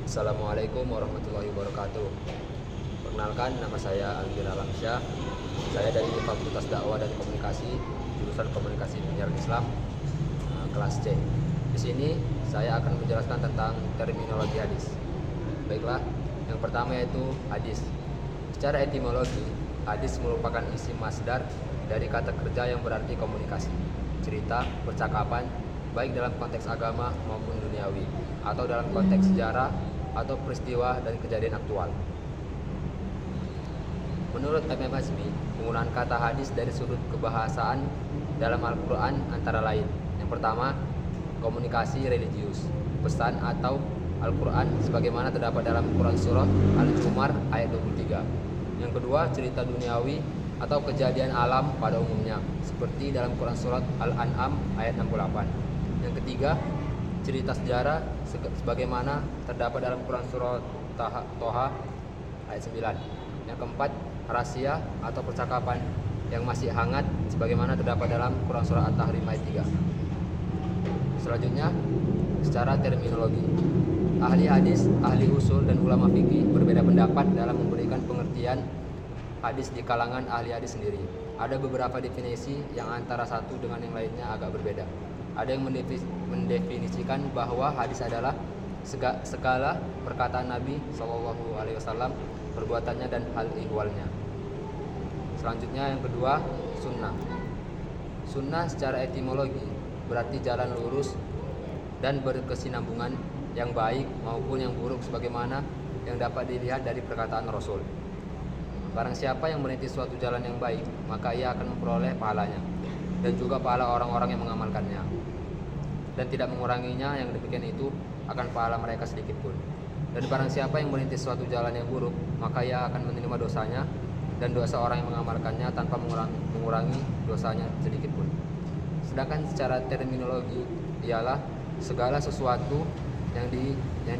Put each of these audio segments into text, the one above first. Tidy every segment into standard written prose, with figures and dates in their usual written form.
Assalamualaikum warahmatullahi wabarakatuh. Perkenalkan, nama saya Alvin Alamsyah. Saya dari Fakultas Dakwah dan Komunikasi, jurusan Komunikasi Penyiaran Islam, kelas C. Di sini saya akan menjelaskan tentang terminologi hadis. Baiklah, yang pertama yaitu hadis. Secara etimologi, hadis merupakan isim masdar dari kata kerja yang berarti komunikasi, cerita, percakapan, baik dalam konteks agama maupun duniawi, atau dalam konteks sejarah atau peristiwa dan kejadian aktual. Menurut M.M. Hazmi, penggunaan kata hadis dari sudut kebahasaan dalam Al-Quran antara lain: yang pertama, komunikasi religius, pesan atau Al-Quran sebagaimana terdapat dalam Quran Surah Al-Zumar ayat 23. Yang kedua, cerita duniawi atau kejadian alam pada umumnya, seperti dalam Quran Surat Al-An'am ayat 68. Yang ketiga, cerita sejarah sebagaimana terdapat dalam Quran Surat Toha ayat 9. Yang keempat, rahasia atau percakapan yang masih hangat sebagaimana terdapat dalam Quran Surah At-Tahrim ayat 3. Selanjutnya, secara terminologi. Ahli hadis, ahli usul, dan ulama fikih berbeda pendapat dalam memberikan pengertian hadis di kalangan ahli hadis sendiri. Ada beberapa definisi yang antara satu dengan yang lainnya agak berbeda. Ada yang mendefinisikan bahwa hadis adalah segala perkataan Nabi SAW, perbuatannya dan hal ihwalnya. Selanjutnya yang kedua, sunnah. Sunnah secara etimologi berarti jalan lurus dan berkesinambungan yang baik maupun yang buruk sebagaimana yang dapat dilihat dari perkataan Rasul. Barang siapa yang merintis suatu jalan yang baik, maka ia akan memperoleh pahalanya dan juga pahala orang-orang yang mengamalkannya, dan tidak menguranginya. Yang demikian itu akan pahala mereka sedikit pun. Dan barang siapa yang merintis suatu jalan yang buruk, maka ia akan menerima dosanya dan dosa orang yang mengamalkannya tanpa mengurangi dosanya sedikit pun. Sedangkan secara terminologi ialah segala sesuatu yang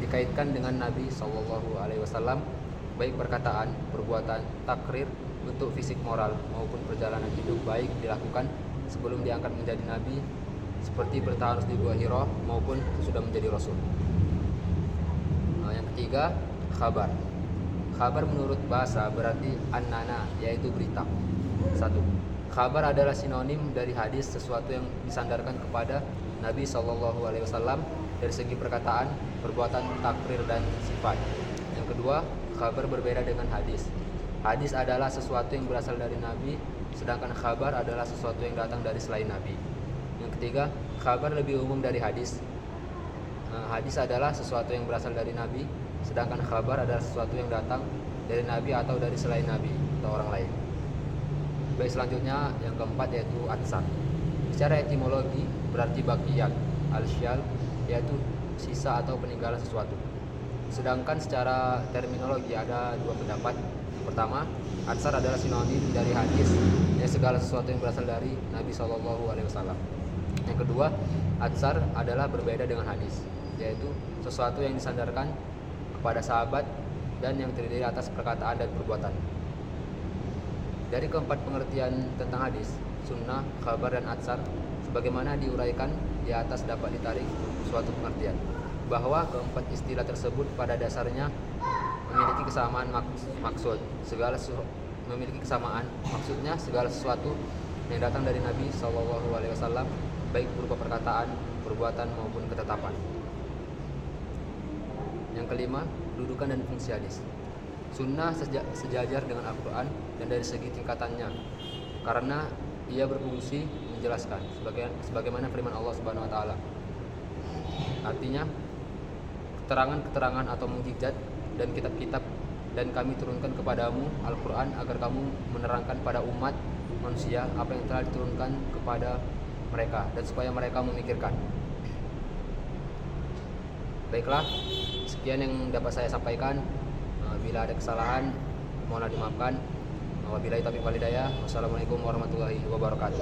dikaitkan dengan Nabi SAW, baik perkataan, perbuatan, takrir, bentuk fisik moral maupun perjalanan hidup baik dilakukan sebelum diangkat menjadi Nabi, seperti bertahan di Gua Hira maupun sudah menjadi Rasul. Yang ketiga, khabar. Khabar menurut bahasa berarti annana, yaitu berita. 1. Khabar adalah sinonim dari hadis, sesuatu yang disandarkan kepada Nabi SAW dari segi perkataan, perbuatan, takrir, dan sifat. Yang kedua, khabar berbeda dengan hadis. Hadis adalah sesuatu yang berasal dari Nabi, sedangkan khabar adalah sesuatu yang datang dari selain Nabi. Yang ketiga, khabar lebih umum dari hadis. Hadis adalah sesuatu yang berasal dari Nabi, sedangkan khabar adalah sesuatu yang datang dari Nabi atau dari selain Nabi atau orang lain. Baik, selanjutnya yang keempat yaitu atsar. Secara etimologi berarti baqiat, al-syal, yaitu sisa atau peninggalan sesuatu. Sedangkan secara terminologi ada dua pendapat. Yang pertama, atsar adalah sinonim dari hadis, yaitu segala sesuatu yang berasal dari Nabi SAW. Yang kedua, atsar adalah berbeda dengan hadis, yaitu sesuatu yang disandarkan kepada sahabat dan yang terdiri atas perkataan dan perbuatan. Dari keempat pengertian tentang hadis, sunnah, khabar, dan atsar, sebagaimana diuraikan di atas dapat ditarik suatu pengertian bahwa keempat istilah tersebut pada dasarnya memiliki kesamaan maksud. Memiliki kesamaan maksudnya segala sesuatu yang datang dari Nabi SAW, baik berupa perkataan, perbuatan maupun ketetapan. Yang kelima, kedudukan dan fungsi hadis. Sunnah sejajar dengan Al-Quran dan dari segi tingkatannya, karena ia berfungsi menjelaskan sebagaimana firman Allah Subhanahu wa taala. Artinya, keterangan-keterangan atau mukjizat dan kitab-kitab dan kami turunkan kepadamu Al-Quran agar kamu menerangkan pada umat manusia apa yang telah diturunkan kepada mereka dan supaya mereka memikirkan. Baiklah, sekian yang dapat saya sampaikan. Bila ada kesalahan, mohonlah dimaafkan. Wabillahi taufiq wal hidayah. Wassalamualaikum warahmatullahi wabarakatuh.